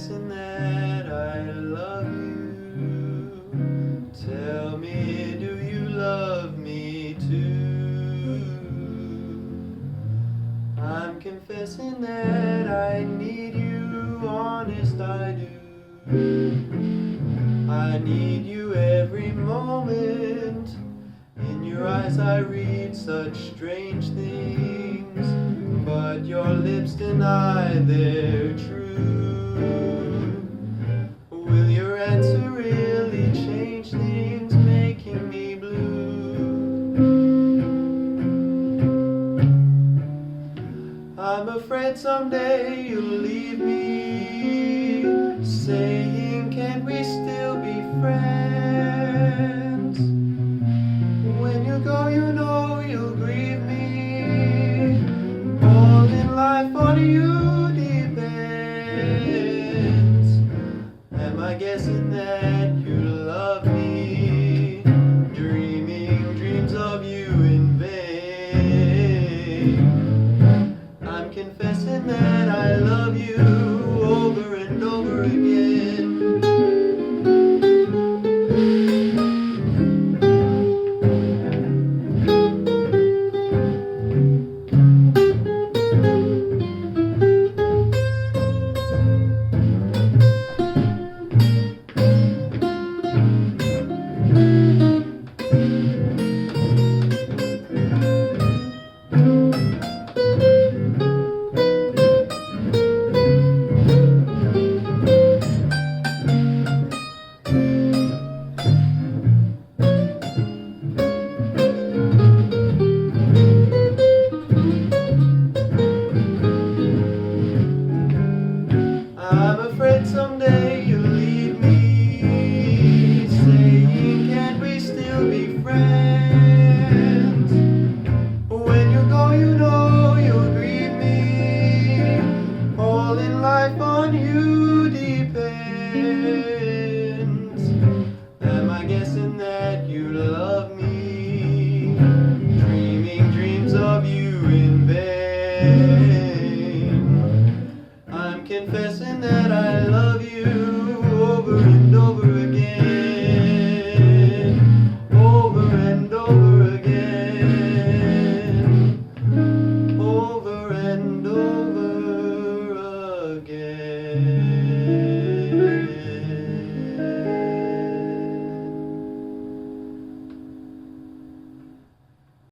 confessing that I love you. Tell me, do you love me too? I'm confessing that I need you, honest I do. I need you every moment. In your eyes I read such strange things, but your lips deny their truth. Will your answer really change things, making me blue? I'm afraid someday you'll